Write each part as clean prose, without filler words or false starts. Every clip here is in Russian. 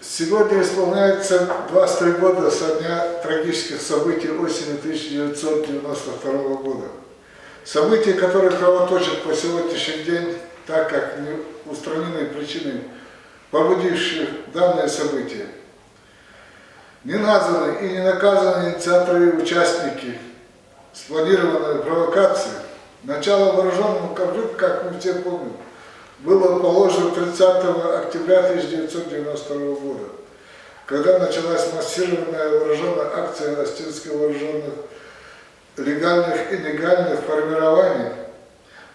Сегодня исполняется 23 года со дня трагических событий осени 1992 года. События, которые кровоточат по сегодняшний день, так как не устранены причины, побудившие данные события. Не названы и не наказаны инициаторы и участники спланированной провокации. Начало вооруженного конфликта, как мы все помним, было положено 30 октября 1992 года, когда началась массированная вооруженная акция остинских вооруженных легальных и нелегальных формирований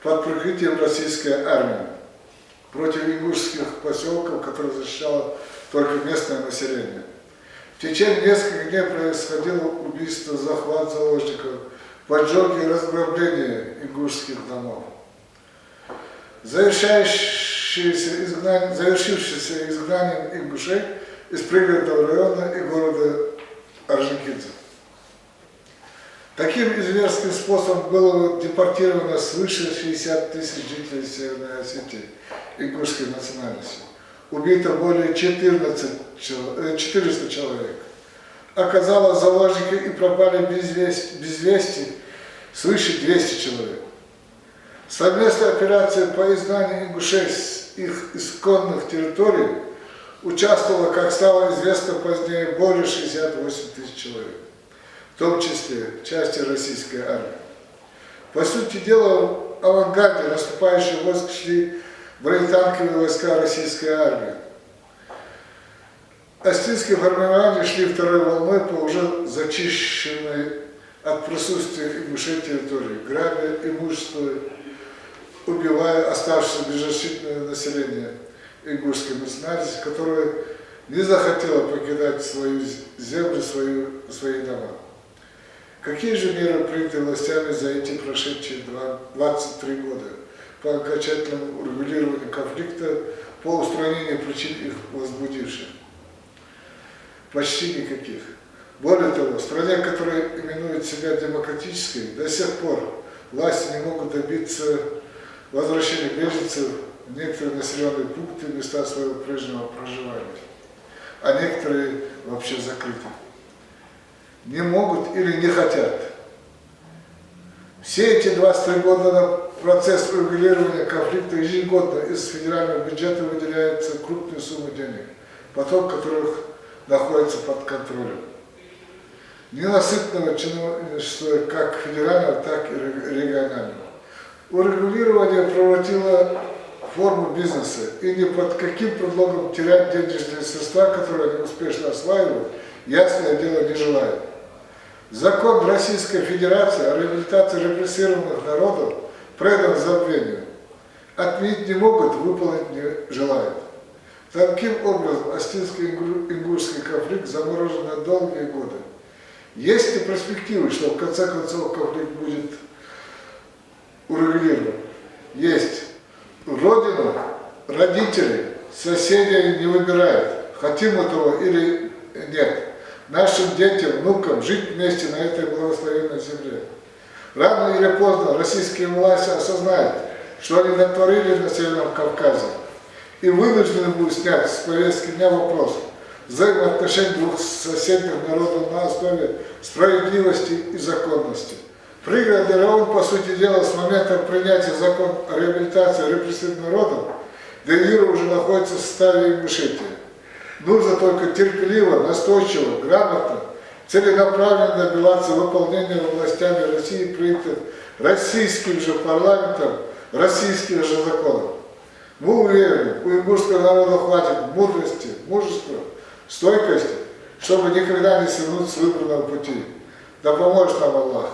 под прикрытием российской армии против ингушских поселков, которые защищало только местное население. В течение нескольких дней происходило убийство, захват заложников, поджоги и разграбление ингушских домов. Завершившееся изгнанием ингушей из пригородного района и города Орджоникидзе. Таким изверским способом было депортировано свыше 60 тысяч жителей Северной Осетии ингушской национальности. Убито более 400 человек. Оказалось, заложники и пропали без вести свыше 200 человек. Совместная операция по изгнанию ингушей с их исконных территорий участвовало, как стало известно позднее, более 68 тысяч человек, в том числе части российской армии. По сути дела, в авангарде наступающих войск шли бронетанковые войска российской армии. Остинские формирования шли второй волной по уже зачищенной от присутствия ингушей территории, грабя имущество, убивая оставшееся беззащитное население ингушской национальности, которое не захотело покидать свою землю, свои дома. Какие же меры приняты властями за эти прошедшие 23 года по окончательному урегулированию конфликта, по устранению причин их возбудивших? Почти никаких. Более того, в стране, которая именует себя демократической, до сих пор власти не могут добиться возвращения беженцев в некоторые населенные пункты, места своего прежнего проживания, а некоторые вообще закрыты. Не могут или не хотят. Все эти 23 года на процесс урегулирования конфликта ежегодно из федерального бюджета выделяется крупные суммы денег, поток которых находится под контролем ненасытного чиновничества как федерального, так и регионального. Урегулирование превратило форму бизнеса, и ни под каким предлогом терять денежные средства, которые они успешно осваивают, ясное дело, не желают. Закон Российской Федерации о реабилитации репрессированных народов предан забвению. Отменить не могут, выполнить не желают. Таким образом, остинско-ингушский конфликт заморожен на долгие годы. Есть ли перспективы, что в конце концов конфликт будет урегулирован? Есть. Родину родители, соседи не выбирают, хотим этого или нет. Нашим детям, внукам жить вместе на этой благословенной земле. Рано или поздно российские власти осознают, что они натворили на Северном Кавказе, и вынуждены будут снять с повестки дня вопрос взаимоотношений двух соседних народов на основе справедливости и законности. Пригородный район, по сути дела, с момента принятия закона о реабилитации репрессированных народов, де-юре уже находится в составе ингушетии. Нужно только терпеливо, настойчиво, грамотно, целенаправленно добиваться выполнения властями России принятых российским же парламентом российских же законов. Мы уверены, у ингушского народа хватит мудрости, мужества, стойкости, чтобы никогда не свернуть с выбранного пути. Да поможет нам Аллах.